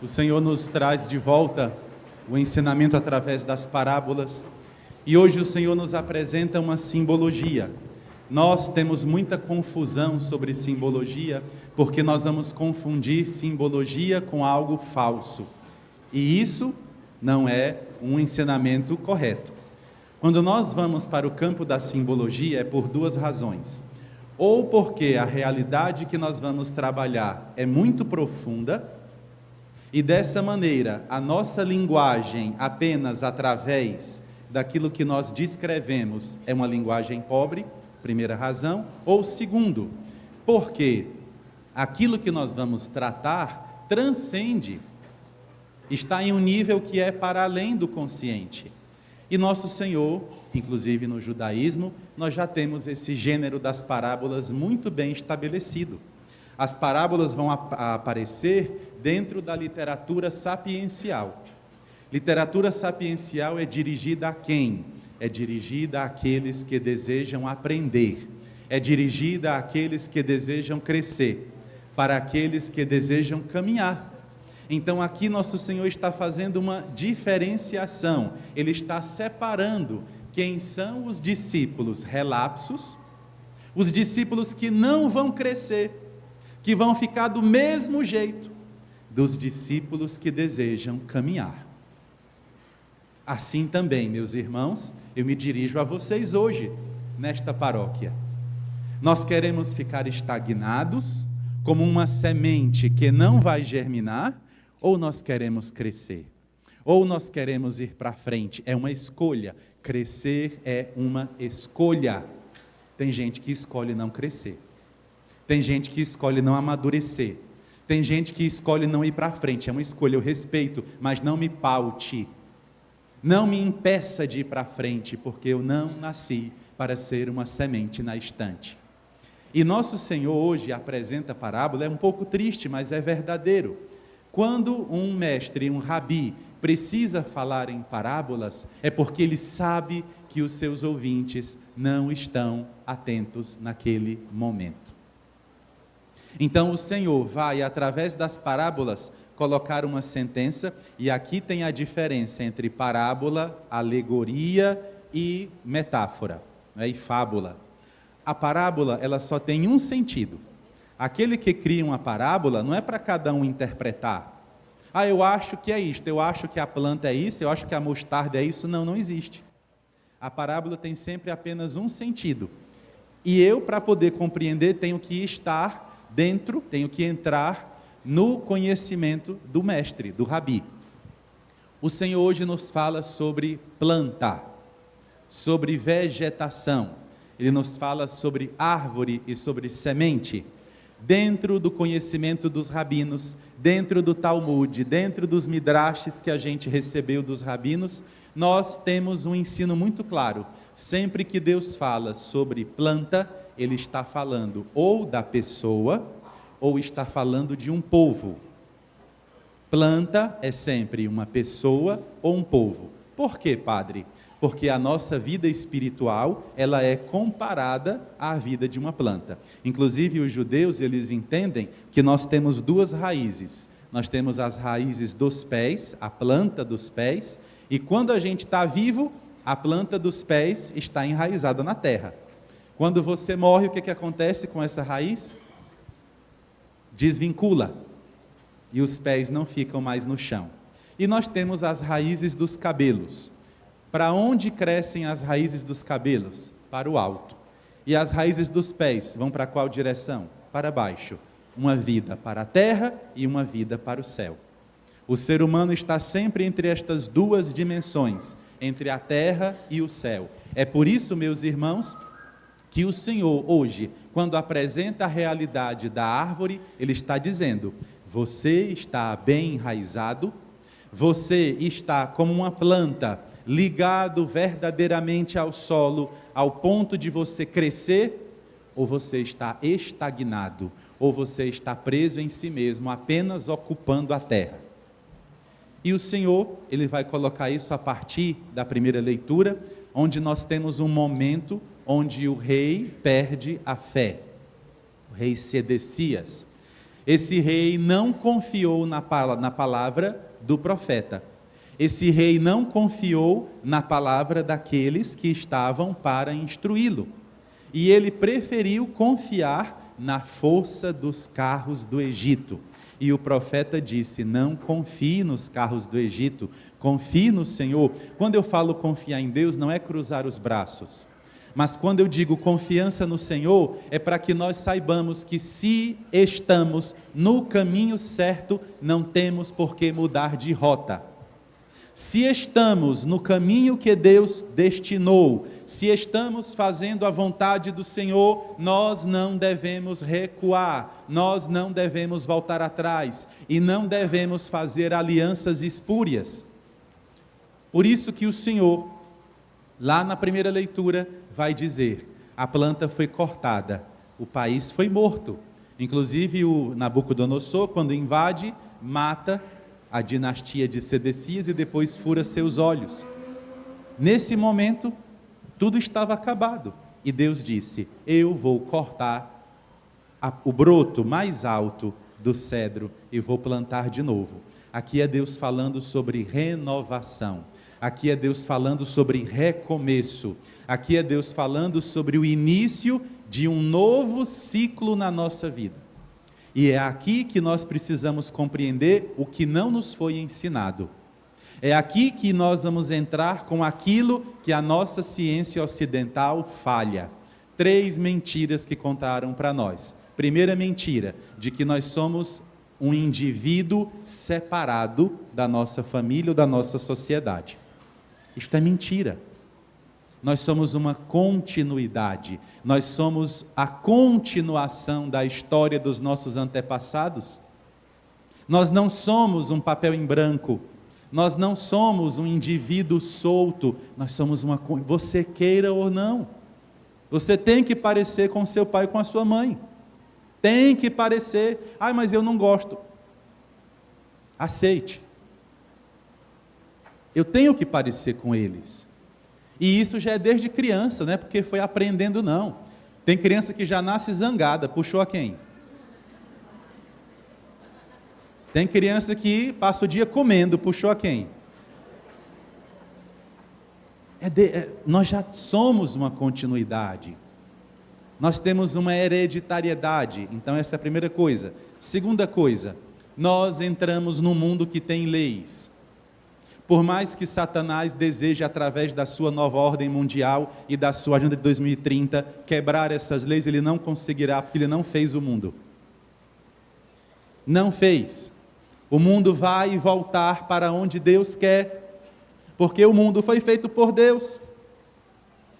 O Senhor nos traz de volta o ensinamento através das parábolas e hoje o Senhor nos apresenta uma simbologia. Nós temos muita confusão sobre simbologia porque nós vamos confundir simbologia com algo falso e isso não é um ensinamento correto. Quando nós vamos para o campo da simbologia é por duas razões. Ou porque a realidade que nós vamos trabalhar é muito profunda e dessa maneira a nossa linguagem apenas através daquilo que nós descrevemos é uma linguagem pobre, primeira razão. Ou segundo, porque aquilo que nós vamos tratar transcende, está em um nível que é para além do consciente. E nosso Senhor, inclusive no judaísmo, nós já temos esse gênero das parábolas muito bem estabelecido. As parábolas vão aparecer dentro da literatura sapiencial. Literatura sapiencial é dirigida a quem? É dirigida àqueles que desejam aprender, é dirigida àqueles que desejam crescer, para aqueles que desejam caminhar. Então aqui nosso Senhor está fazendo uma diferenciação, Ele está separando quem são os discípulos relapsos, os discípulos que não vão crescer, que vão ficar do mesmo jeito, dos discípulos que desejam caminhar. Assim também, meus irmãos, eu me dirijo a vocês hoje, nesta paróquia. Nós queremos ficar estagnados, como uma semente que não vai germinar, ou nós queremos crescer? Ou nós queremos ir para frente? É uma escolha. Crescer é uma escolha. Tem gente que escolhe não crescer. Tem gente que escolhe não amadurecer. Tem gente que escolhe não ir para frente. É uma escolha, eu respeito, mas não me paute. Não me impeça de ir para frente, porque eu não nasci para ser uma semente na estante. E nosso Senhor hoje apresenta a parábola, é um pouco triste, mas é verdadeiro. Quando um mestre, um rabi, precisa falar em parábolas, é porque ele sabe que os seus ouvintes não estão atentos naquele momento. Então o Senhor vai, através das parábolas, colocar uma sentença, e aqui tem a diferença entre parábola, alegoria e metáfora, e fábula. A parábola, ela só tem um sentido. Aquele que cria uma parábola não é para cada um interpretar. Ah, eu acho que é isto, eu acho que a planta é isso, eu acho que a mostarda é isso. Não, não existe. A parábola tem sempre apenas um sentido. E eu, para poder compreender, tenho que estar dentro, tenho que entrar no conhecimento do mestre, do rabi. O Senhor hoje nos fala sobre planta, sobre vegetação. Ele nos fala sobre árvore e sobre semente. Dentro do conhecimento dos rabinos, dentro do Talmud, dentro dos midrashes que a gente recebeu dos rabinos, nós temos um ensino muito claro. Sempre que Deus fala sobre planta, Ele está falando ou da pessoa, ou está falando de um povo. Planta é sempre uma pessoa ou um povo. Por quê, padre? Porque a nossa vida espiritual, ela é comparada à vida de uma planta. Inclusive os judeus, eles entendem que nós temos duas raízes. Nós temos as raízes dos pés, a planta dos pés, e quando a gente está vivo, a planta dos pés está enraizada na terra. Quando você morre, o que acontece com essa raiz? Desvincula, e os pés não ficam mais no chão. E nós temos as raízes dos cabelos. Para onde crescem as raízes dos cabelos? Para o alto. E as raízes dos pés vão para qual direção? Para baixo. Uma vida para a terra e uma vida para o céu. O ser humano está sempre entre estas duas dimensões, entre a terra e o céu. É por isso, meus irmãos, que o Senhor hoje, quando apresenta a realidade da árvore, Ele está dizendo: você está bem enraizado, você está como uma planta, ligado verdadeiramente ao solo, ao ponto de você crescer, ou você está estagnado, ou você está preso em si mesmo, apenas ocupando a terra. E o Senhor, Ele vai colocar isso a partir da primeira leitura, onde nós temos um momento onde o rei perde a fé, o rei Sedecias. Esse rei não confiou na palavra do profeta. Esse rei não confiou na palavra daqueles que estavam para instruí-lo. E ele preferiu confiar na força dos carros do Egito. E o profeta disse: não confie nos carros do Egito, confie no Senhor. Quando eu falo confiar em Deus, não é cruzar os braços. Mas quando eu digo confiança no Senhor, é para que nós saibamos que se estamos no caminho certo, não temos por que mudar de rota. Se estamos no caminho que Deus destinou, se estamos fazendo a vontade do Senhor, nós não devemos recuar, nós não devemos voltar atrás e não devemos fazer alianças espúrias. Por isso que o Senhor, lá na primeira leitura, vai dizer: a planta foi cortada, o país foi morto. Inclusive o Nabucodonosor, quando invade, mata a dinastia de Sedecias e depois fura seus olhos. Nesse momento, tudo estava acabado. E Deus disse: eu vou cortar o broto mais alto do cedro e vou plantar de novo. Aqui é Deus falando sobre renovação. Aqui é Deus falando sobre recomeço. Aqui é Deus falando sobre o início de um novo ciclo na nossa vida. E é aqui que nós precisamos compreender o que não nos foi ensinado. É aqui que nós vamos entrar com aquilo que a nossa ciência ocidental falha. 3 mentiras que contaram para nós. Primeira mentira, de que nós somos um indivíduo separado da nossa família ou da nossa sociedade. Isto é mentira. Nós somos uma continuidade, nós somos a continuação da história dos nossos antepassados. Nós não somos um papel em branco, nós não somos um indivíduo solto, nós somos você queira ou não, você tem que parecer com seu pai e com a sua mãe, tem que parecer. Mas eu não gosto. Aceite. Eu tenho que parecer com eles. E isso já é desde criança, não é porque foi aprendendo, não. Tem criança que já nasce zangada, puxou a quem? Tem criança que passa o dia comendo, puxou a quem? Nós já somos uma continuidade. Nós temos uma hereditariedade. Então essa é a primeira coisa. Segunda coisa, nós entramos num mundo que tem leis. Por mais que Satanás deseje, através da sua nova ordem mundial e da sua agenda de 2030, quebrar essas leis, ele não conseguirá, porque ele não fez o mundo. Não fez. O mundo vai voltar para onde Deus quer, porque o mundo foi feito por Deus.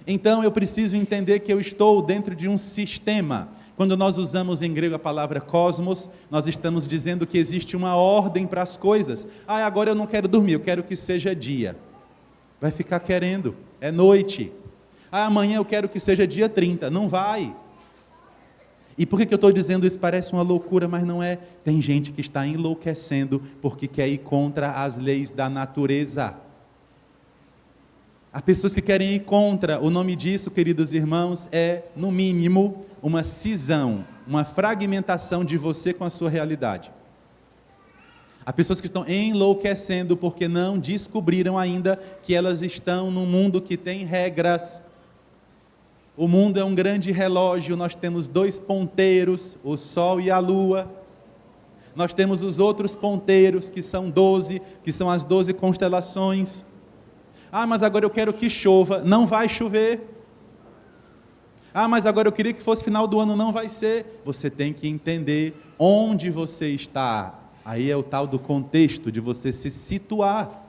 Então eu preciso entender que eu estou dentro de um sistema. Quando nós usamos em grego a palavra cosmos, nós estamos dizendo que existe uma ordem para as coisas. Agora eu não quero dormir, eu quero que seja dia. Vai ficar querendo, é noite. Amanhã eu quero que seja dia 30, não vai. E por que eu estou dizendo isso? Parece uma loucura, mas não é. Tem gente que está enlouquecendo porque quer ir contra as leis da natureza. Há pessoas que querem ir contra. O nome disso, queridos irmãos, é, no mínimo, uma cisão, uma fragmentação de você com a sua realidade. Há pessoas que estão enlouquecendo porque não descobriram ainda que elas estão num mundo que tem regras. O mundo é um grande relógio, nós temos 2 ponteiros, o Sol e a Lua. Nós temos os outros ponteiros, que são 12, que são as 12 constelações. Mas agora eu quero que chova. Não vai chover. Mas agora eu queria que fosse final do ano. Não vai ser. Você tem que entender onde você está. Aí é o tal do contexto, de você se situar,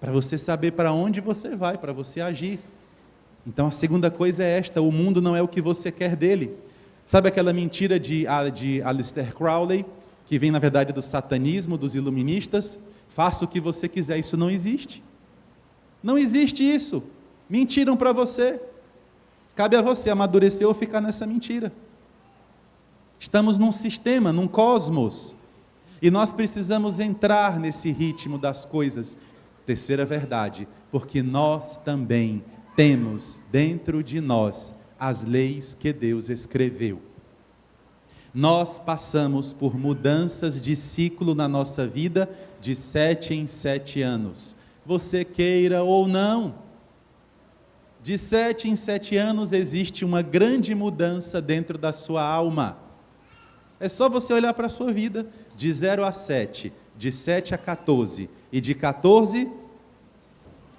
para você saber para onde você vai, para você agir. Então a segunda coisa é esta: o mundo não é o que você quer dele. Sabe aquela mentira de Aleister Crowley, que vem na verdade do satanismo, dos iluministas? Faça o que você quiser. Isso não existe. Não existe isso. Mentiram para você. Cabe a você amadurecer ou ficar nessa mentira. Estamos num sistema, num cosmos, e nós precisamos entrar nesse ritmo das coisas. Terceira verdade, porque nós também temos dentro de nós as leis que Deus escreveu. Nós passamos por mudanças de ciclo na nossa vida de 7 em 7 anos. Você queira ou não, de 7 em 7 anos existe uma grande mudança dentro da sua alma. É só você olhar para a sua vida, de 0 a 7, de 7 a 14 e de 14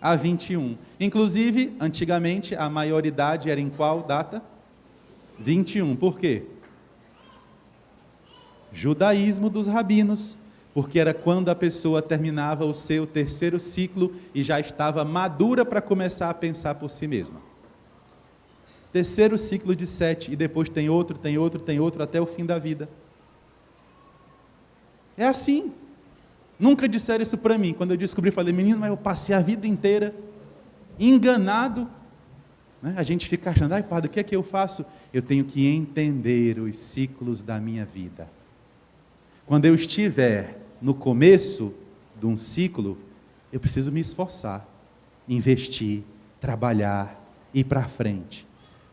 a 21. Inclusive, antigamente, a maioridade era em qual data? 21. Por quê? Judaísmo dos rabinos, porque era quando a pessoa terminava o seu terceiro ciclo e já estava madura para começar a pensar por si mesma. Terceiro ciclo de 7, e depois tem outro, até o fim da vida. É assim. Nunca disseram isso para mim. Quando eu descobri, falei, menino, mas eu passei a vida inteira enganado. Né? A gente fica achando, ai padre, o que é que eu faço? Eu tenho que entender os ciclos da minha vida. Quando eu estiver no começo de um ciclo, eu preciso me esforçar, investir, trabalhar, ir para frente.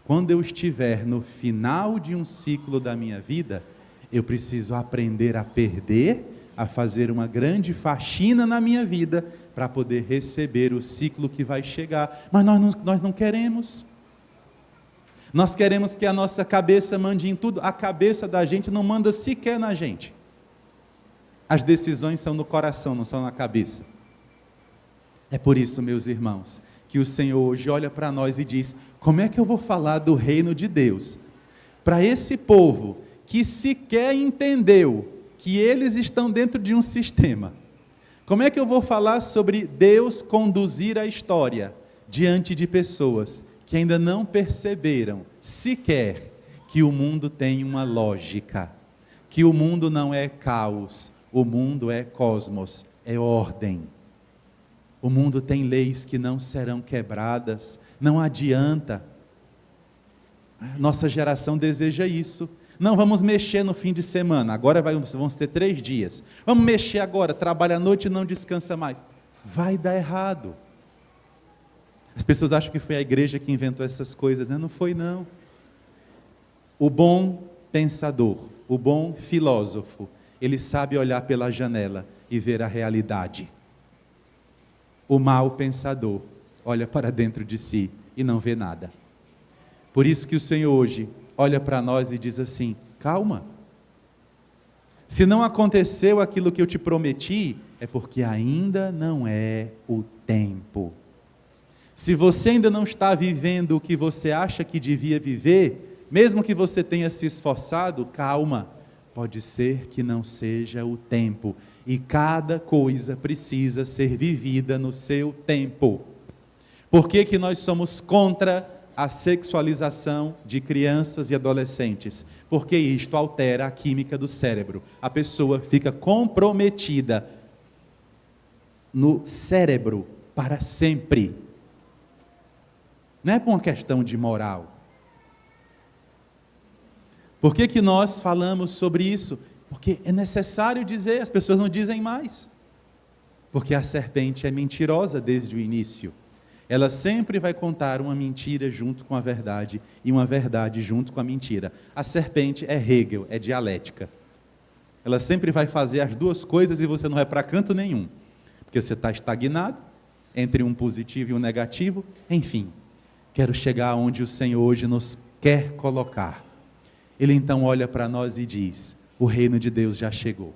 Quando eu estiver no final de um ciclo da minha vida, eu preciso aprender a perder, a fazer uma grande faxina na minha vida, para poder receber o ciclo que vai chegar. Mas nós não queremos. Nós queremos que a nossa cabeça mande em tudo. A cabeça da gente não manda sequer na gente. As decisões são no coração, não são na cabeça. É por isso, meus irmãos, que o Senhor hoje olha para nós e diz, como é que eu vou falar do reino de Deus para esse povo que sequer entendeu que eles estão dentro de um sistema? Como é que eu vou falar sobre Deus conduzir a história diante de pessoas que ainda não perceberam sequer que o mundo tem uma lógica, que o mundo não é caos, o mundo é cosmos, é ordem. O mundo tem leis que não serão quebradas, não adianta. Nossa geração deseja isso. Não, vamos mexer no fim de semana, agora vão ser 3 dias. Vamos mexer agora, trabalha à noite e não descansa mais. Vai dar errado. As pessoas acham que foi a igreja que inventou essas coisas, né? Não foi não. O bom pensador, o bom filósofo, ele sabe olhar pela janela e ver a realidade. O mau pensador olha para dentro de si e não vê nada. Por isso que o Senhor hoje olha para nós e diz assim, calma. Se não aconteceu aquilo que eu te prometi, é porque ainda não é o tempo. Se você ainda não está vivendo o que você acha que devia viver, mesmo que você tenha se esforçado, calma. Pode ser que não seja o tempo. E cada coisa precisa ser vivida no seu tempo. Por que que nós somos contra a sexualização de crianças e adolescentes? Porque isto altera a química do cérebro. A pessoa fica comprometida no cérebro para sempre. Não é por uma questão de moral. Por que que nós falamos sobre isso? Porque é necessário dizer, as pessoas não dizem mais. Porque a serpente é mentirosa desde o início. Ela sempre vai contar uma mentira junto com a verdade e uma verdade junto com a mentira. A serpente é Hegel, é dialética. Ela sempre vai fazer as duas coisas e você não vai para canto nenhum. Porque você está estagnado entre um positivo e um negativo. Enfim, quero chegar onde o Senhor hoje nos quer colocar. Ele então olha para nós e diz, o reino de Deus já chegou.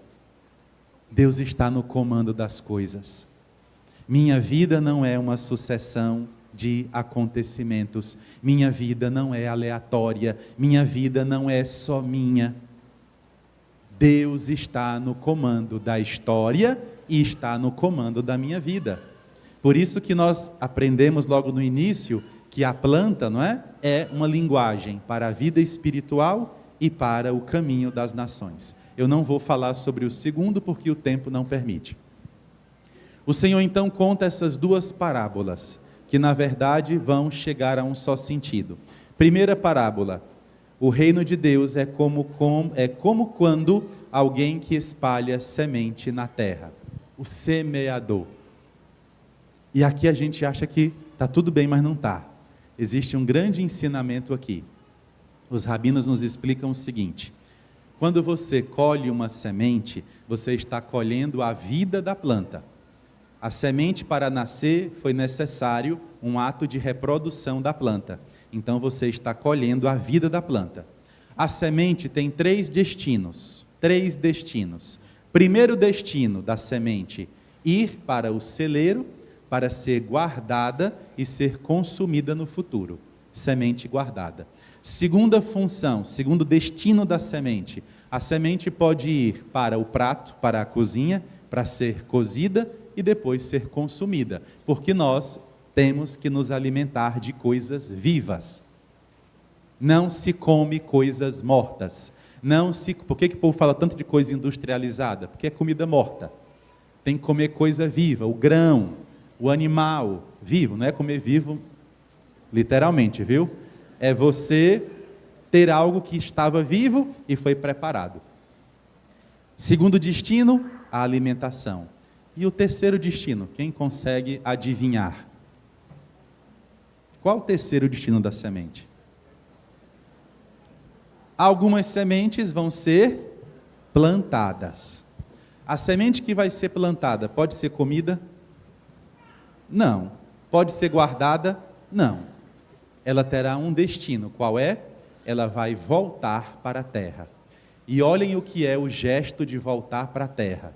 Deus está no comando das coisas. Minha vida não é uma sucessão de acontecimentos. Minha vida não é aleatória. Minha vida não é só minha. Deus está no comando da história e está no comando da minha vida. Por isso que nós aprendemos logo no início que a planta, não é? É uma linguagem para a vida espiritual e para o caminho das nações. Eu não vou falar sobre o segundo porque o tempo não permite. O Senhor então conta essas duas parábolas, que na verdade vão chegar a um só sentido. Primeira parábola, o reino de Deus é como quando alguém que espalha semente na terra, o semeador. E aqui a gente acha que está tudo bem, mas não está. Existe um grande ensinamento aqui. Os rabinos nos explicam o seguinte, Quando você colhe uma semente, você está colhendo a vida da planta. A semente, para nascer, foi necessário um ato de reprodução da planta. Então você está colhendo a vida da planta. A semente tem três destinos. Primeiro destino da semente, ir para o celeiro, para ser guardada e ser consumida no futuro. Semente guardada. Segunda função, segundo destino da semente, a semente pode ir para o prato, para a cozinha, para ser cozida e depois ser consumida, porque nós temos que nos alimentar de coisas vivas. Não se come coisas mortas. Por que o povo fala tanto de coisa industrializada? Porque é comida morta. Tem que comer coisa viva, o grão, o animal vivo. Não é comer vivo literalmente, viu? É você ter algo que estava vivo e foi preparado. Segundo destino, a alimentação. E o terceiro destino, quem consegue adivinhar? Qual o terceiro destino da semente? Algumas sementes vão ser plantadas. A semente que vai ser plantada pode ser comida? Não. Pode ser guardada? Não. Ela terá um destino. Qual é? Ela vai voltar para a terra. E olhem o que é o gesto de voltar para a terra.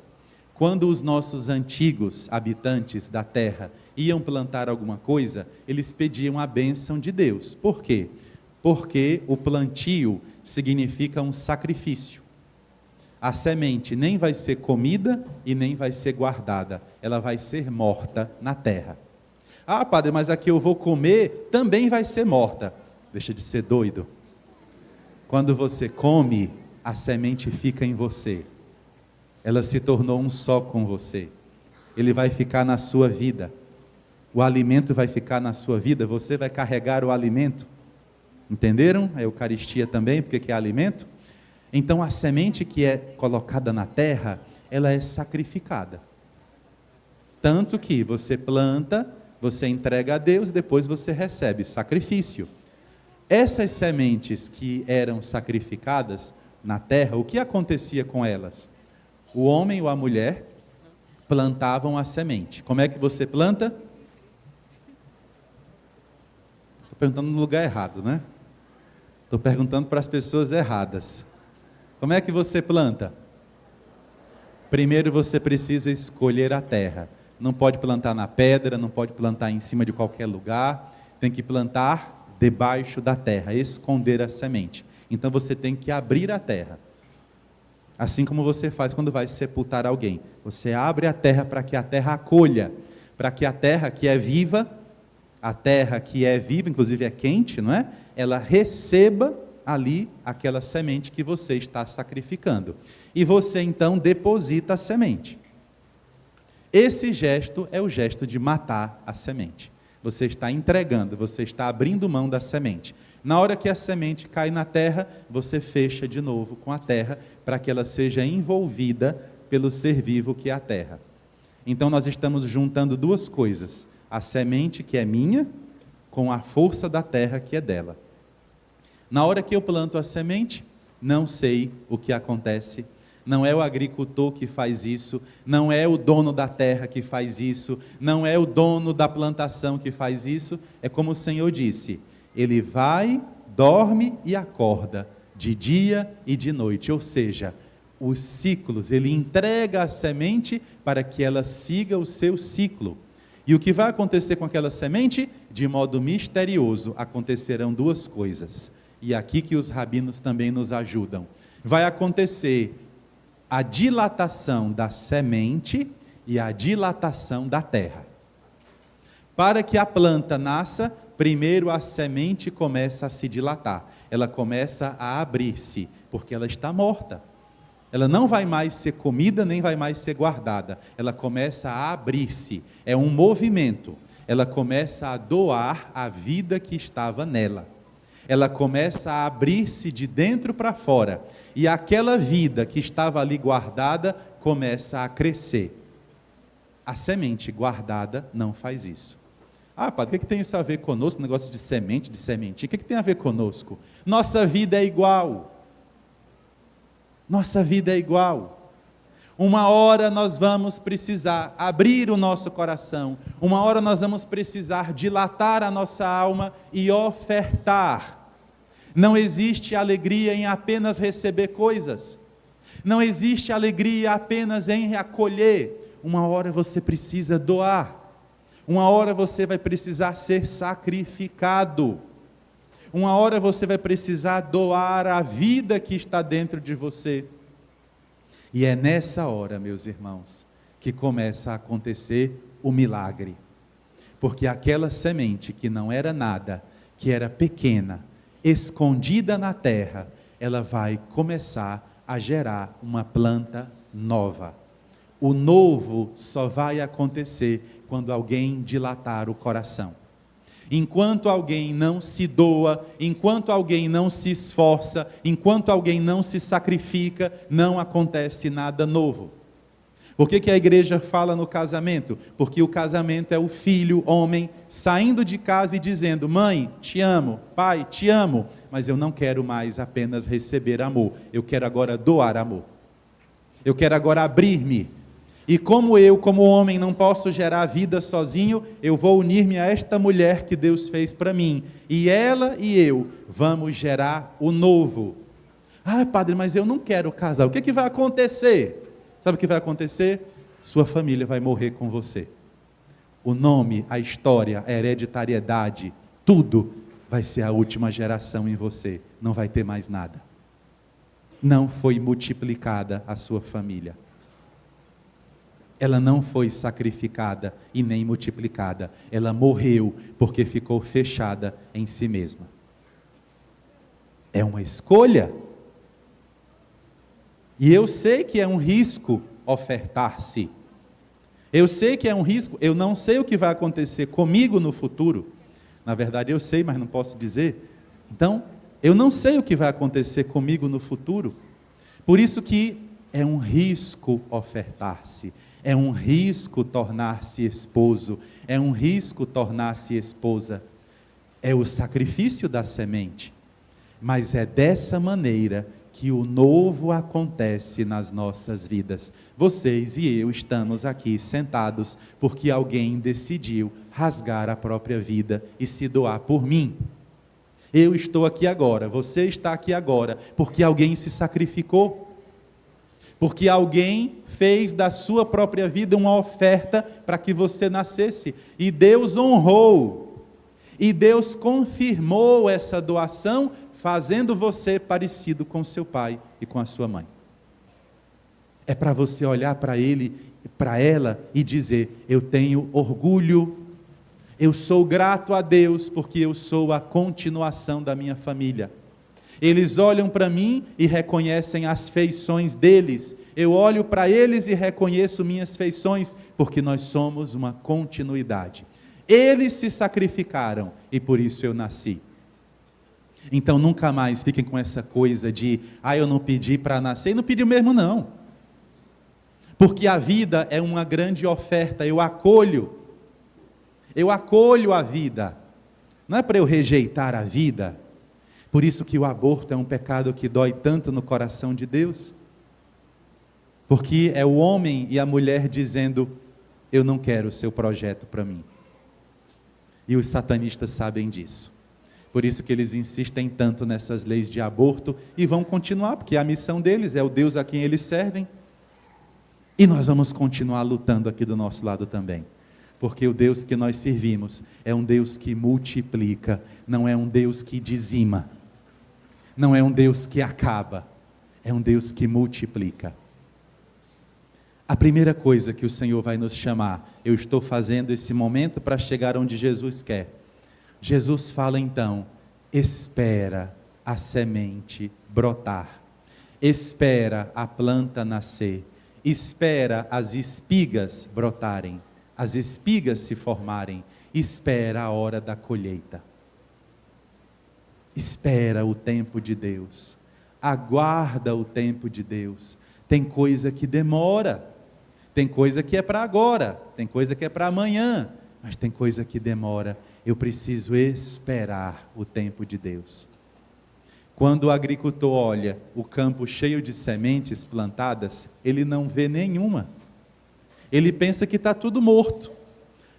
Quando os nossos antigos habitantes da terra iam plantar alguma coisa, eles pediam a bênção de Deus. Por quê? Porque o plantio significa um sacrifício. A semente nem vai ser comida e nem vai ser guardada. Ela vai ser morta na terra. Ah, padre, mas a que eu vou comer também vai ser morta. Deixa de ser doido. Quando você come, a semente fica em você. Ela se tornou um só com você. Ele vai ficar na sua vida. O alimento vai ficar na sua vida. Você vai carregar o alimento. Entenderam? A Eucaristia também, porque é alimento. Então a semente que é colocada na terra, ela é sacrificada. Tanto que você planta, você entrega a Deus, depois você recebe sacrifício. Essas sementes que eram sacrificadas na terra, o que acontecia com elas? O homem ou a mulher plantavam a semente. Como é que você planta? Estou perguntando no lugar errado, né? Estou perguntando para as pessoas erradas. Como é que você planta? Primeiro você precisa escolher a terra. Não pode plantar na pedra, não pode plantar em cima de qualquer lugar. Tem que plantar debaixo da terra, esconder a semente. Então você tem que abrir a terra. Assim como você faz quando vai sepultar alguém. Você abre a terra para que a terra acolha, para que a terra que é viva, inclusive é quente, não é? Ela receba ali aquela semente que você está sacrificando. E você então deposita a semente. Esse gesto é o gesto de matar a semente. Você está entregando, você está abrindo mão da semente. Na hora que a semente cai na terra, você fecha de novo com a terra, para que ela seja envolvida pelo ser vivo que é a terra. Então nós estamos juntando duas coisas, a semente que é minha, com a força da terra que é dela. Na hora que eu planto a semente, não sei o que acontece, não é o agricultor que faz isso, não é o dono da terra que faz isso, não é o dono da plantação que faz isso, é como o Senhor disse, ele vai, dorme e acorda, de dia e de noite, ou seja, os ciclos, ele entrega a semente para que ela siga o seu ciclo. E o que vai acontecer com aquela semente? De modo misterioso, acontecerão duas coisas, e aqui que os rabinos também nos ajudam. Vai acontecer a dilatação da semente e a dilatação da terra. Para que a planta nasça, primeiro a semente começa a se dilatar, ela começa a abrir-se, porque ela está morta. Ela não vai mais ser comida, nem vai mais ser guardada, ela começa a abrir-se, é um movimento, ela começa a doar a vida que estava nela. Ela começa a abrir-se de dentro para fora, e aquela vida que estava ali guardada começa a crescer. A semente guardada não faz isso. Ah, padre, o que tem isso a ver conosco? Negócio de semente, de sementinha, o que tem a ver conosco? Nossa vida é igual. Nossa vida é igual. Uma hora nós vamos precisar abrir o nosso coração, uma hora nós vamos precisar dilatar a nossa alma e ofertar. Não existe alegria em apenas receber coisas, não existe alegria apenas em acolher. Uma hora você precisa doar, uma hora você vai precisar ser sacrificado, uma hora você vai precisar doar a vida que está dentro de você. E é nessa hora, meus irmãos, que começa a acontecer o milagre. Porque aquela semente que não era nada, que era pequena, escondida na terra, ela vai começar a gerar uma planta nova. O novo só vai acontecer quando alguém dilatar o coração. Enquanto alguém não se doa, enquanto alguém não se esforça, enquanto alguém não se sacrifica, não acontece nada novo. Por que a igreja fala no casamento? Porque o casamento é o filho, homem, saindo de casa e dizendo: mãe, te amo, pai, te amo, mas eu não quero mais apenas receber amor, eu quero agora doar amor. Eu quero agora abrir-me. E como eu, como homem, não posso gerar vida sozinho, eu vou unir-me a esta mulher que Deus fez para mim. E ela e eu vamos gerar o novo. Ah, padre, mas eu não quero casar. O que vai acontecer? Sabe o que vai acontecer? Sua família vai morrer com você. O nome, a história, a hereditariedade, tudo vai ser a última geração em você. Não vai ter mais nada. Não foi multiplicada a sua família. Ela não foi sacrificada e nem multiplicada. Ela morreu porque ficou fechada em si mesma. É uma escolha. E eu sei que é um risco ofertar-se. Eu sei que é um risco. Eu não sei o que vai acontecer comigo no futuro. Na verdade eu sei, mas não posso dizer. Então, eu não sei o que vai acontecer comigo no futuro. Por isso que é um risco ofertar-se. É um risco tornar-se esposo, é um risco tornar-se esposa. É o sacrifício da semente. Mas é dessa maneira que o novo acontece nas nossas vidas. Vocês e eu estamos aqui sentados porque alguém decidiu rasgar a própria vida e se doar por mim. Eu estou aqui agora, você está aqui agora, porque alguém se sacrificou. Porque alguém fez da sua própria vida uma oferta para que você nascesse. E Deus honrou. E Deus confirmou essa doação, fazendo você parecido com seu pai e com a sua mãe. É para você olhar para ele, para ela e dizer: eu tenho orgulho, eu sou grato a Deus porque eu sou a continuação da minha família. Eles olham para mim e reconhecem as feições deles. Eu olho para eles e reconheço minhas feições, porque nós somos uma continuidade. Eles se sacrificaram e por isso eu nasci. Então nunca mais fiquem com essa coisa de: eu não pedi para nascer. E não pediu mesmo não. Porque a vida é uma grande oferta, eu acolho a vida. Não é para eu rejeitar a vida. Por isso que o aborto é um pecado que dói tanto no coração de Deus. Porque é o homem e a mulher dizendo: eu não quero o seu projeto para mim. E os satanistas sabem disso. Por isso que eles insistem tanto nessas leis de aborto e vão continuar, porque a missão deles é o Deus a quem eles servem. E nós vamos continuar lutando aqui do nosso lado também. Porque o Deus que nós servimos é um Deus que multiplica, não é um Deus que dizima. Não é um Deus que acaba, é um Deus que multiplica. A primeira coisa que o Senhor vai nos chamar, eu estou fazendo esse momento para chegar onde Jesus quer. Jesus fala então: espera a semente brotar, espera a planta nascer, espera as espigas brotarem, as espigas se formarem, espera a hora da colheita. Espera o tempo de Deus, aguarda o tempo de Deus. Tem coisa que demora, tem coisa que é para agora, tem coisa que é para amanhã, mas tem coisa que demora. Eu preciso esperar o tempo de Deus. Quando o agricultor olha o campo cheio de sementes plantadas, ele não vê nenhuma. Ele pensa que está tudo morto.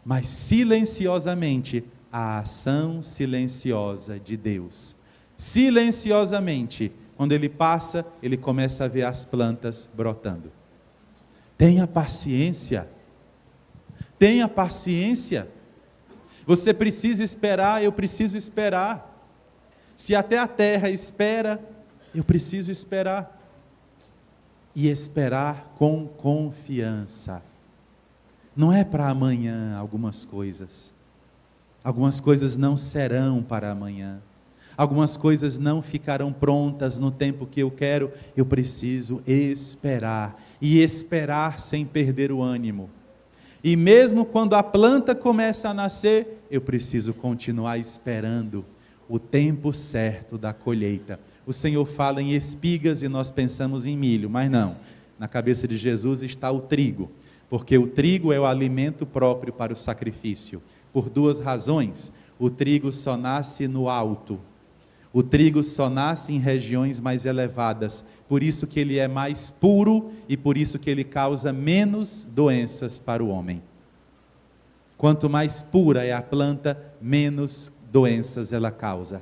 Mas silenciosamente, a ação silenciosa de Deus. Silenciosamente, quando ele passa, ele começa a ver as plantas brotando. Tenha paciência. Tenha paciência. Você precisa esperar, eu preciso esperar. Se até a terra espera, eu preciso esperar. E esperar com confiança. Não é para amanhã algumas coisas. Algumas coisas não serão para amanhã. Algumas coisas não ficarão prontas no tempo que eu quero. Eu preciso esperar. E esperar sem perder o ânimo. E mesmo quando a planta começa a nascer, eu preciso continuar esperando o tempo certo da colheita. O Senhor fala em espigas e nós pensamos em milho, mas não. Na cabeça de Jesus está o trigo. Porque o trigo é o alimento próprio para o sacrifício. Por duas razões. O trigo só nasce no alto. O trigo só nasce em regiões mais elevadas. Por isso que ele é mais puro e por isso que ele causa menos doenças para o homem. Quanto mais pura é a planta, menos doenças ela causa.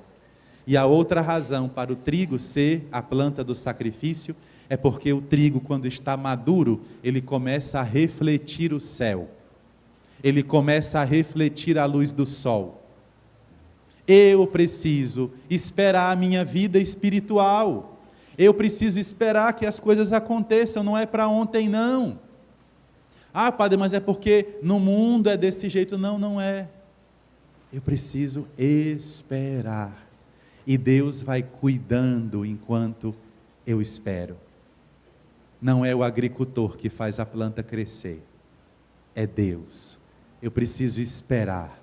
E a outra razão para o trigo ser a planta do sacrifício é porque o trigo, quando está maduro, ele começa a refletir o céu. Ele começa a refletir a luz do sol. Eu preciso esperar a minha vida espiritual. Eu preciso esperar que as coisas aconteçam, não é para ontem não. Ah, padre, mas é porque no mundo é desse jeito. Não, não é. Eu preciso esperar. E Deus vai cuidando enquanto eu espero. Não é o agricultor que faz a planta crescer. É Deus. Eu preciso esperar.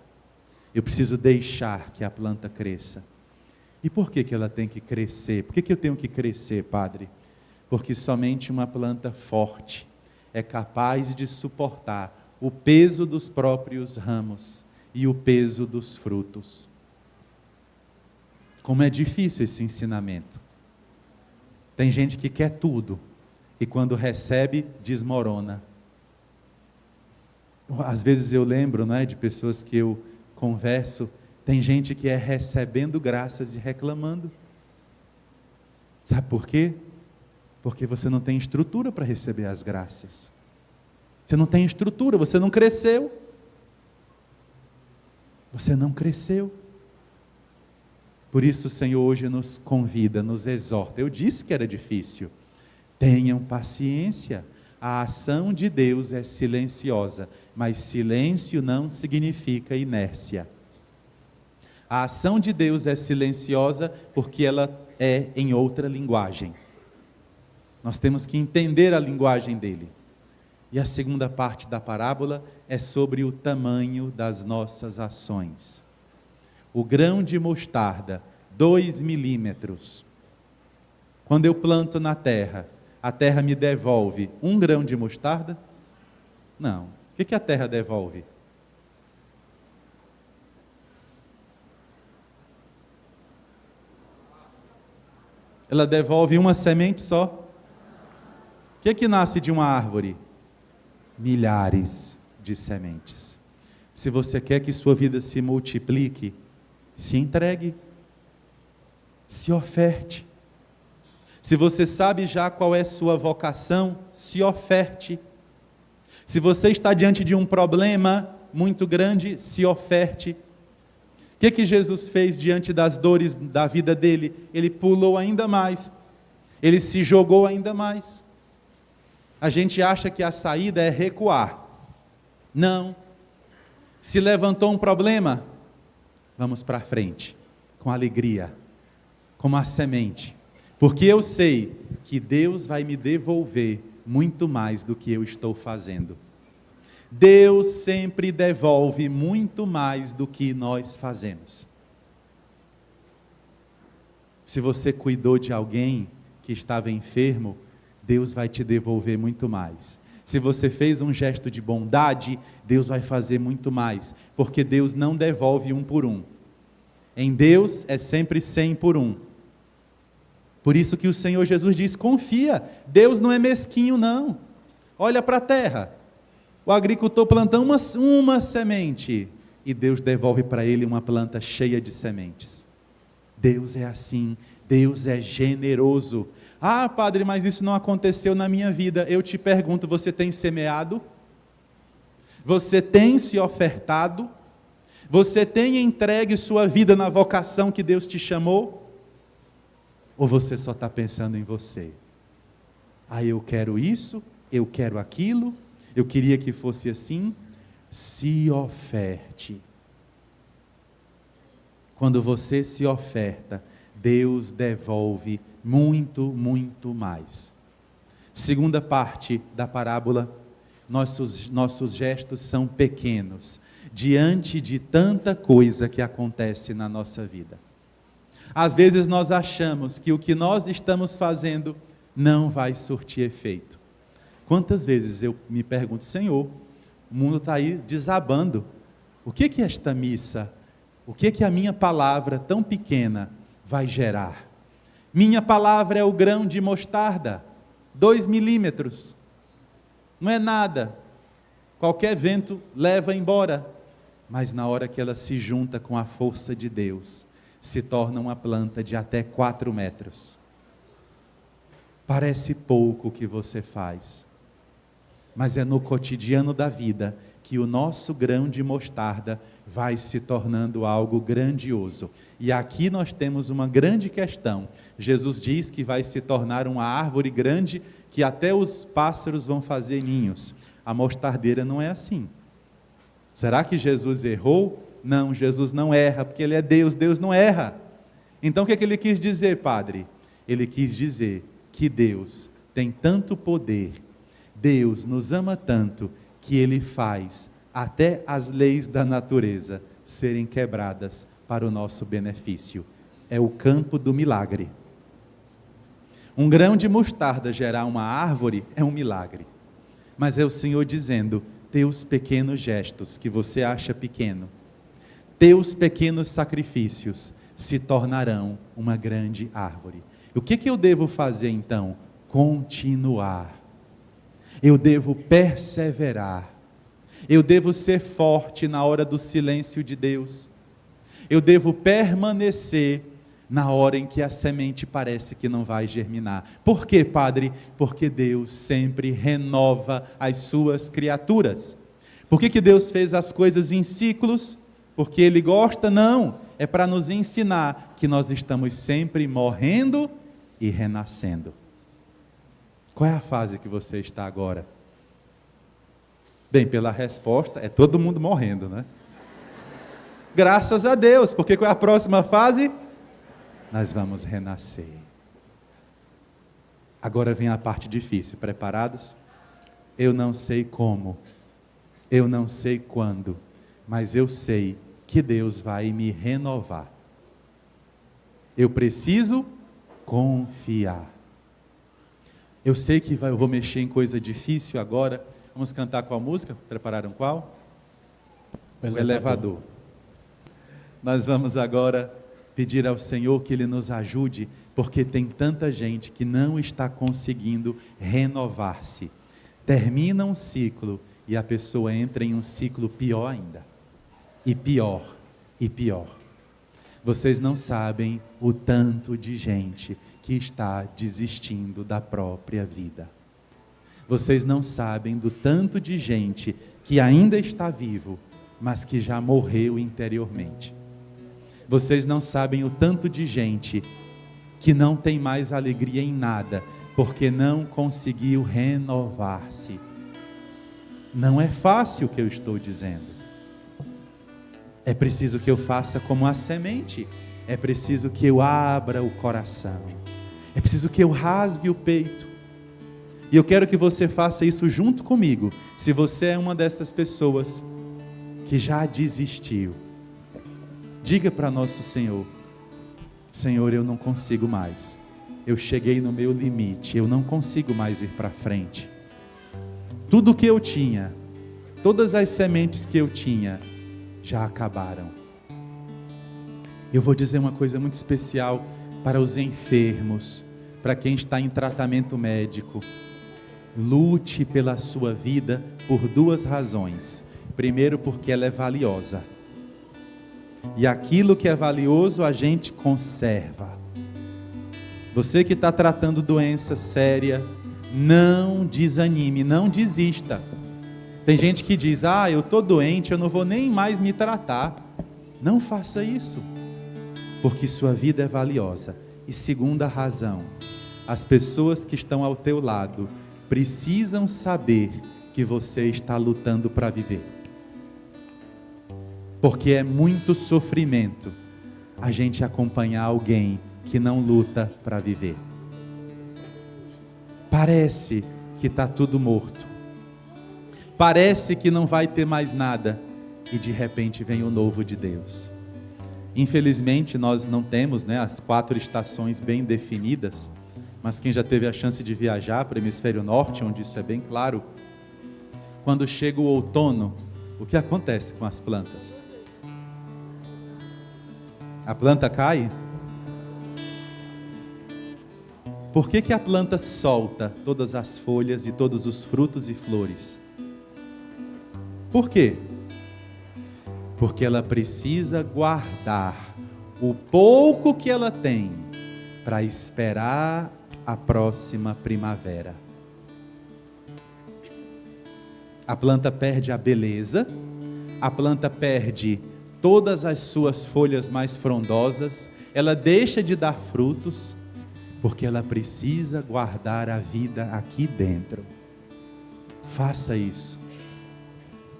Eu preciso deixar que a planta cresça. E por que ela tem que crescer? Por que eu tenho que crescer, padre? Porque somente uma planta forte é capaz de suportar o peso dos próprios ramos e o peso dos frutos. Como é difícil esse ensinamento. Tem gente que quer tudo e quando recebe, desmorona. Às vezes eu lembro, não é, de pessoas que eu converso, tem gente que é recebendo graças e reclamando. Sabe por quê? Porque você não tem estrutura para receber as graças. Você não tem estrutura, você não cresceu. Você não cresceu. Por isso o Senhor hoje nos convida, nos exorta. Eu disse que era difícil. Tenham paciência. A ação de Deus é silenciosa, mas silêncio não significa inércia. A ação de Deus é silenciosa porque ela é em outra linguagem. Nós temos que entender a linguagem dele. E a segunda parte da parábola é sobre o tamanho das nossas ações. O grão de mostarda, 2 milímetros. Quando eu planto na terra, a terra me devolve 1 grão de mostarda? Não. O que a terra devolve? Ela devolve uma semente só. O que nasce de uma árvore? Milhares de sementes. Se você quer que sua vida se multiplique, se entregue, se oferte. Se você sabe já qual é sua vocação, se oferte. Se você está diante de um problema muito grande, se oferte. O que Jesus fez diante das dores da vida dele? Ele pulou ainda mais. Ele se jogou ainda mais. A gente acha que a saída é recuar. Não. Se levantou um problema, vamos para frente, com alegria, como a semente. Porque eu sei que Deus vai me devolver muito mais do que eu estou fazendo. Deus sempre devolve muito mais do que nós fazemos. Se você cuidou de alguém que estava enfermo, Deus vai te devolver muito mais. Se você fez um gesto de bondade, Deus vai fazer muito mais, porque Deus não devolve 1 por 1. Em Deus é sempre 100 por 1. Por isso que o Senhor Jesus diz: confia, Deus não é mesquinho não. Olha para a terra, o agricultor planta uma semente, e Deus devolve para ele uma planta cheia de sementes. Deus é assim, Deus é generoso. Ah, padre, mas isso não aconteceu na minha vida. Eu te pergunto, você tem semeado? Você tem se ofertado? Você tem entregue sua vida na vocação que Deus te chamou? Ou você só está pensando em você? Ah, eu quero isso, eu quero aquilo, eu queria que fosse assim. Se oferte. Quando você se oferta, Deus devolve muito, muito mais. Segunda parte da parábola, nossos gestos são pequenos, diante de tanta coisa que acontece na nossa vida. Às vezes nós achamos que o que nós estamos fazendo não vai surtir efeito. Quantas vezes eu me pergunto: Senhor, o mundo está aí desabando, o que que esta missa, o que que a minha palavra tão pequena vai gerar? Minha palavra é o grão de mostarda, 2 milímetros, não é nada, qualquer vento leva embora, mas na hora que ela se junta com a força de Deus, se torna uma planta de até 4 metros. Parece pouco o que você faz, mas é no cotidiano da vida que o nosso grão de mostarda vai se tornando algo grandioso. E aqui nós temos uma grande questão. Jesus diz que vai se tornar uma árvore grande, que até os pássaros vão fazer ninhos. A mostardeira não é assim. Será que Jesus errou? Não, Jesus não erra, porque Ele é Deus, Deus não erra. Então o que Ele quis dizer, padre? Ele quis dizer que Deus tem tanto poder, Deus nos ama tanto, que Ele faz até as leis da natureza serem quebradas para o nosso benefício. É o campo do milagre. Um grão de mostarda gerar uma árvore é um milagre. Mas é o Senhor dizendo: teus pequenos gestos, que você acha pequeno, teus pequenos sacrifícios se tornarão uma grande árvore. O que eu devo fazer então? Continuar. Eu devo perseverar. Eu devo ser forte na hora do silêncio de Deus. Eu devo permanecer na hora em que a semente parece que não vai germinar. Por quê, padre? Porque Deus sempre renova as suas criaturas. Por que Deus fez as coisas em ciclos? Porque Ele gosta? Não. É para nos ensinar que nós estamos sempre morrendo e renascendo. Qual é a fase que você está agora? Bem, pela resposta, é todo mundo morrendo, né? Graças a Deus, porque qual é a próxima fase? Nós vamos renascer. Agora vem a parte difícil, preparados? Eu não sei como, eu não sei quando, mas eu sei que Deus vai me renovar. Eu preciso confiar. Eu sei que eu vou mexer em coisa difícil agora. Vamos cantar qual música? Prepararam qual? O elevador. Nós vamos agora pedir ao Senhor que Ele nos ajude, porque tem tanta gente que não está conseguindo renovar-se. Termina um ciclo e a pessoa entra em um ciclo pior ainda. E pior, e pior. Vocês não sabem o tanto de gente que está desistindo da própria vida. Vocês não sabem do tanto de gente que ainda está vivo, mas que já morreu interiormente. Vocês não sabem o tanto de gente que não tem mais alegria em nada, porque não conseguiu renovar-se. Não é fácil o que eu estou dizendo. É preciso que eu faça como a semente. É preciso que eu abra o coração. É preciso que eu rasgue o peito. E eu quero que você faça isso junto comigo. Se você é uma dessas pessoas que já desistiu, diga para nosso Senhor: Senhor, eu não consigo mais. Eu cheguei no meu limite. Eu não consigo mais ir para frente. Tudo que eu tinha, todas as sementes que eu tinha, já acabaram. Eu vou dizer uma coisa muito especial para os enfermos, para quem está em tratamento médico. Lute pela sua vida por duas razões. Primeiro, porque ela é valiosa. E aquilo que é valioso a gente conserva. Você que está tratando doença séria, não desanime, não desista. Tem gente que diz, eu estou doente, eu não vou nem mais me tratar. Não faça isso, porque sua vida é valiosa. E segunda razão, as pessoas que estão ao teu lado precisam saber que você está lutando para viver. Porque é muito sofrimento a gente acompanhar alguém que não luta para viver. Parece que está tudo morto. Parece que não vai ter mais nada. E de repente vem o novo de Deus. Infelizmente nós não temos, as 4 estações bem definidas. Mas quem já teve a chance de viajar para o hemisfério norte, onde isso é bem claro, quando chega o outono, o que acontece com as plantas? A planta cai? Por que a planta solta todas as folhas e todos os frutos e flores? Por quê? Porque ela precisa guardar o pouco que ela tem para esperar a próxima primavera. A planta perde a beleza, a planta perde todas as suas folhas mais frondosas, ela deixa de dar frutos, porque ela precisa guardar a vida aqui dentro. Faça isso.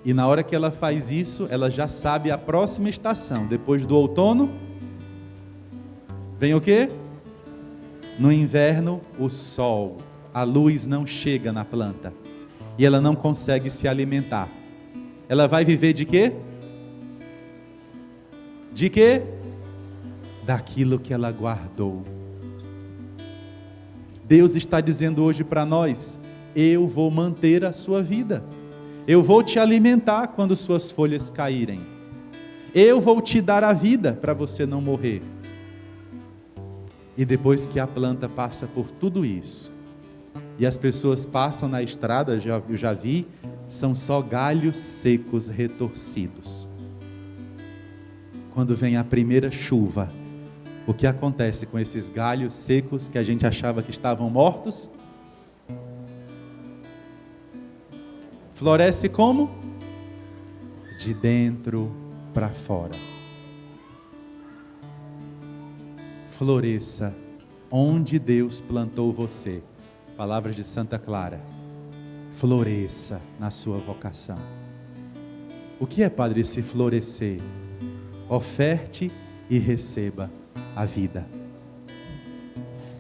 E na hora que ela faz isso, ela já sabe a próxima estação. Depois do outono, vem o quê? No inverno, o sol. A luz não chega na planta. E ela não consegue se alimentar. Ela vai viver de quê? De quê? Daquilo que ela guardou. Deus está dizendo hoje para nós: eu vou manter a sua vida. Eu vou te alimentar quando suas folhas caírem. Eu vou te dar a vida para você não morrer. E depois que a planta passa por tudo isso, e as pessoas passam na estrada, eu já vi, são só galhos secos retorcidos. Quando vem a primeira chuva, o que acontece com esses galhos secos que a gente achava que estavam mortos? Floresce como? De dentro para fora. Floresça onde Deus plantou você. Palavras de Santa Clara. Floresça na sua vocação. O que é, Padre, esse florescer? Oferte e receba a vida.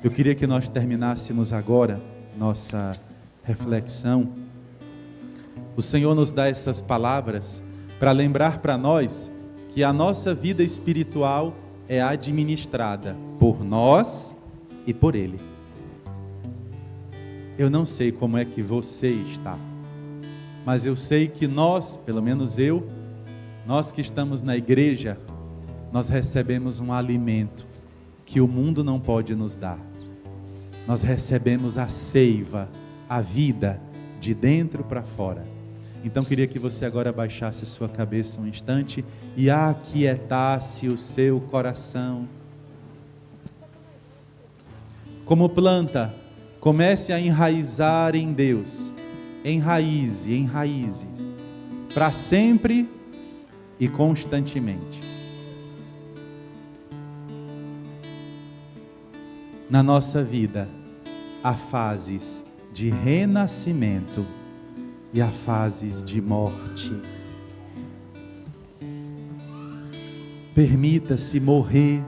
Eu queria que nós terminássemos agora nossa reflexão. O Senhor nos dá essas palavras para lembrar para nós que a nossa vida espiritual é administrada por nós e por Ele. Eu não sei como é que você está, mas eu sei que nós, pelo menos nós que estamos na igreja, nós recebemos um alimento que o mundo não pode nos dar. Nós recebemos a seiva, a vida, de dentro para fora. Então queria que você agora baixasse sua cabeça um instante e aquietasse o seu coração. Como planta, comece a enraizar em Deus. Enraize, para sempre e constantemente. Na nossa vida, há fases de renascimento e há fases de morte. Permita-se morrer.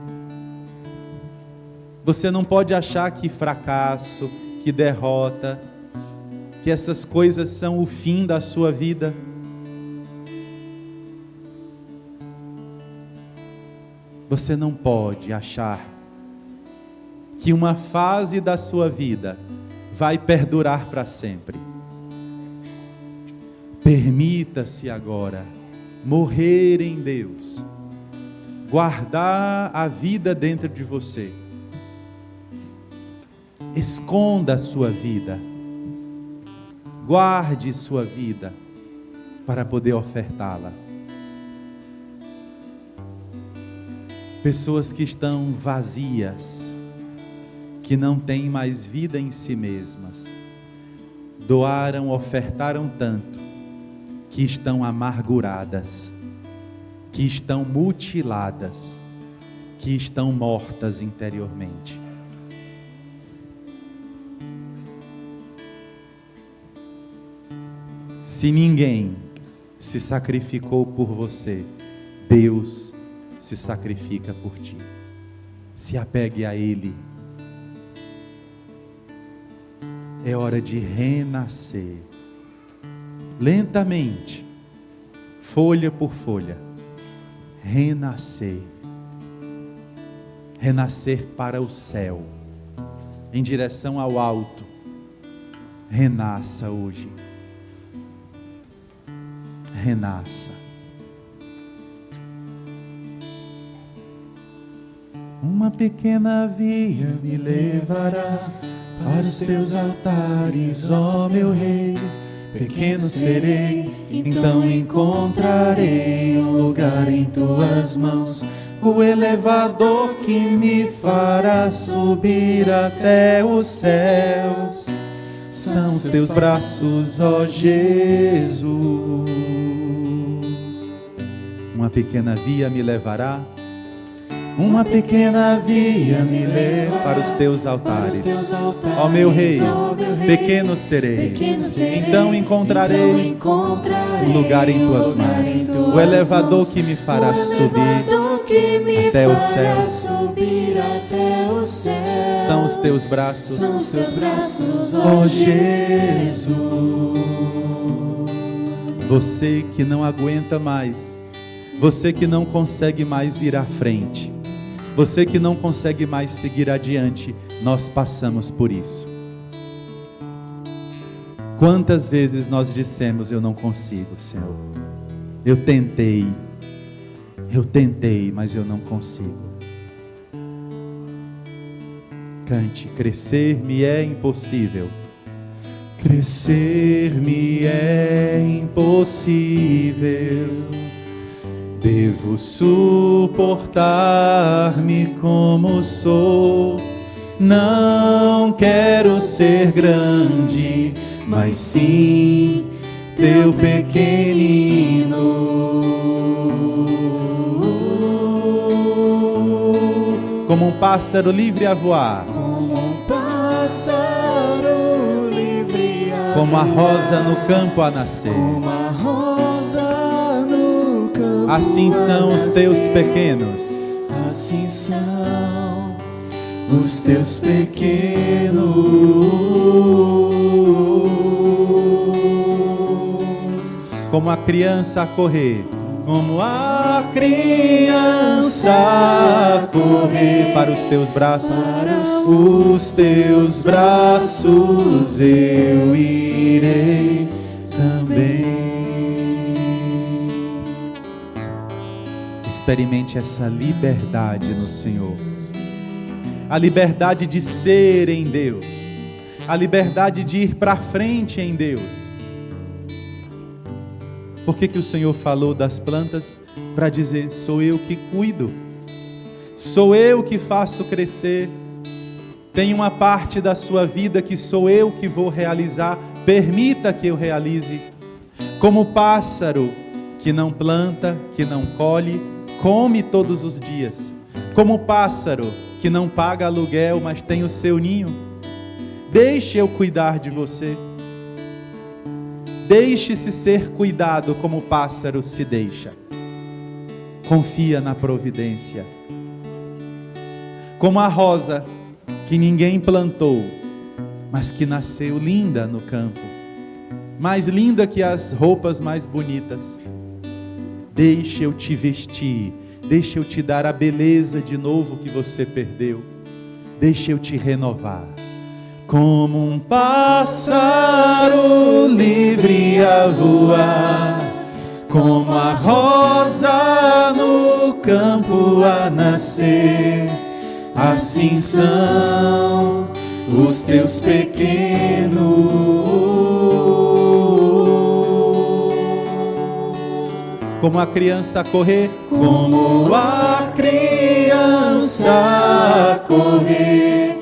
Você não pode achar que fracasso, que derrota, que essas coisas são o fim da sua vida. Você não pode achar que uma fase da sua vida vai perdurar para sempre. Permita-se agora morrer em Deus, guardar a vida dentro de você. Esconda a sua vida. Guarde sua vida para poder ofertá-la. Pessoas que estão vazias, que não têm mais vida em si mesmas, doaram, ofertaram tanto, que estão amarguradas, que estão mutiladas, que estão mortas interiormente. Se ninguém se sacrificou por você, Deus se sacrifica por ti. Se apegue a Ele. É hora de renascer. Lentamente, folha por folha, renascer. Renascer para o céu, em direção ao alto. Renasça hoje. Renasça. Uma pequena via me levará para os teus altares, ó meu Rei. Pequeno serei, então encontrarei um lugar em tuas mãos, o elevador que me fará subir até os céus. São os teus braços, ó Jesus. Uma pequena via me levará. Uma pequena via me leva para os teus altares, ó meu Rei, pequeno serei, então encontrarei um lugar em tuas mãos, o elevador que me fará subir até os céus. São os teus braços, ó Jesus. Você que não aguenta mais, você que não consegue mais ir à frente, você que não consegue mais seguir adiante, nós passamos por isso. Quantas vezes nós dissemos: eu não consigo, Senhor. Eu tentei, mas eu não consigo. Cante: crescer-me é impossível. Crescer-me é impossível. Devo suportar-me como sou. Não quero ser grande, mas sim teu pequenino. Como um pássaro livre a voar, como um pássaro livre a como a rosa no campo a nascer. Como a rosa no campo assim são os teus pequenos. Assim são os teus pequenos. Como a criança a correr, como a criança a correr para os teus braços, os teus braços eu irei também. Experimente essa liberdade no Senhor, a liberdade de ser em Deus, a liberdade de ir para frente em Deus. Por que o Senhor falou das plantas? Para dizer: sou eu que cuido, sou eu que faço crescer. Tem uma parte da sua vida que sou eu que vou realizar, permita que eu realize. Como o pássaro que não planta, que não colhe, come todos os dias. Como o pássaro que não paga aluguel, mas tem o seu ninho. Deixe eu cuidar de você. Deixe-se ser cuidado como o pássaro se deixa. Confia na providência. Como a rosa que ninguém plantou, mas que nasceu linda no campo, mais linda que as roupas mais bonitas. Deixa eu te vestir, deixa eu te dar a beleza de novo que você perdeu. Deixa eu te renovar. Como um pássaro livre a voar, como a rosa no campo a nascer, assim são os teus pequenos, como a criança a correr, como a criança a correr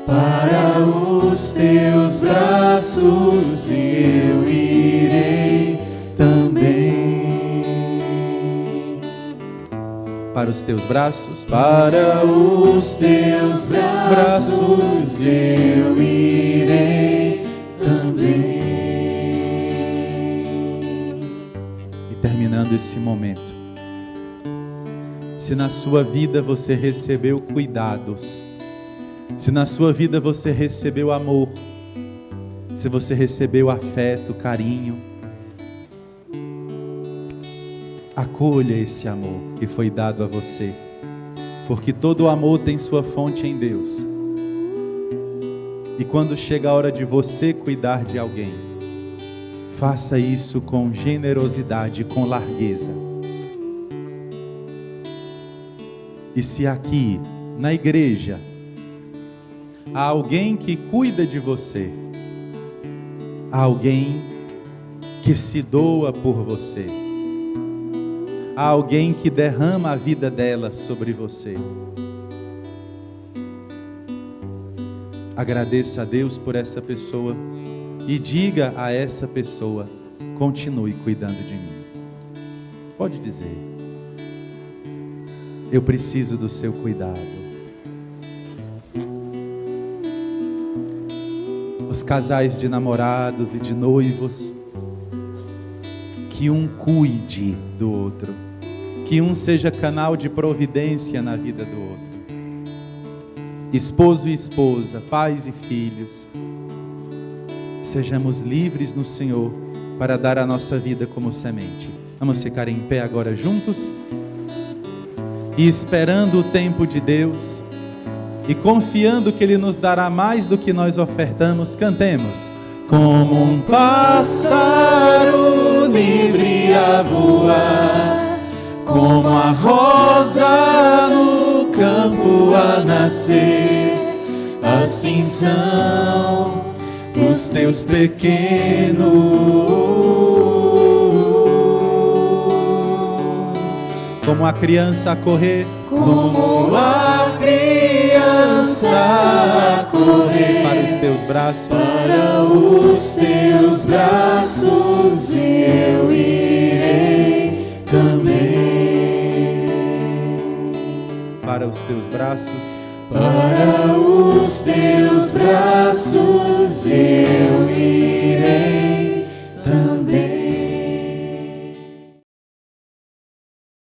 para os teus braços, eu irei também. para os teus braços, Para os teus braços eu irei também. E terminando esse momento, se na sua vida você recebeu cuidados, se na sua vida você recebeu amor, se você recebeu afeto, carinho, acolha esse amor que foi dado a você, porque todo amor tem sua fonte em Deus. E quando chega a hora de você cuidar de alguém, faça isso com generosidade, com largueza. E se aqui, na igreja, há alguém que cuida de você, há alguém que se doa por você, há alguém que derrama a vida dela sobre você, agradeça a Deus por essa pessoa e diga a essa pessoa: continue cuidando de mim. Pode dizer: eu preciso do seu cuidado. Os casais de namorados e de noivos, que um cuide do outro, que um seja canal de providência na vida do outro. Esposo e esposa, pais e filhos, sejamos livres no Senhor para dar a nossa vida como semente. Vamos ficar em pé agora juntos e esperando o tempo de Deus e confiando que Ele nos dará mais do que nós ofertamos. Cantemos: como um pássaro livre a voar, como a rosa no campo a nascer, assim são os teus pequenos, como a criança a correr, Como a criança a correr para os teus braços, para os teus braços eu irei também. para os teus braços, Para os teus braços eu irei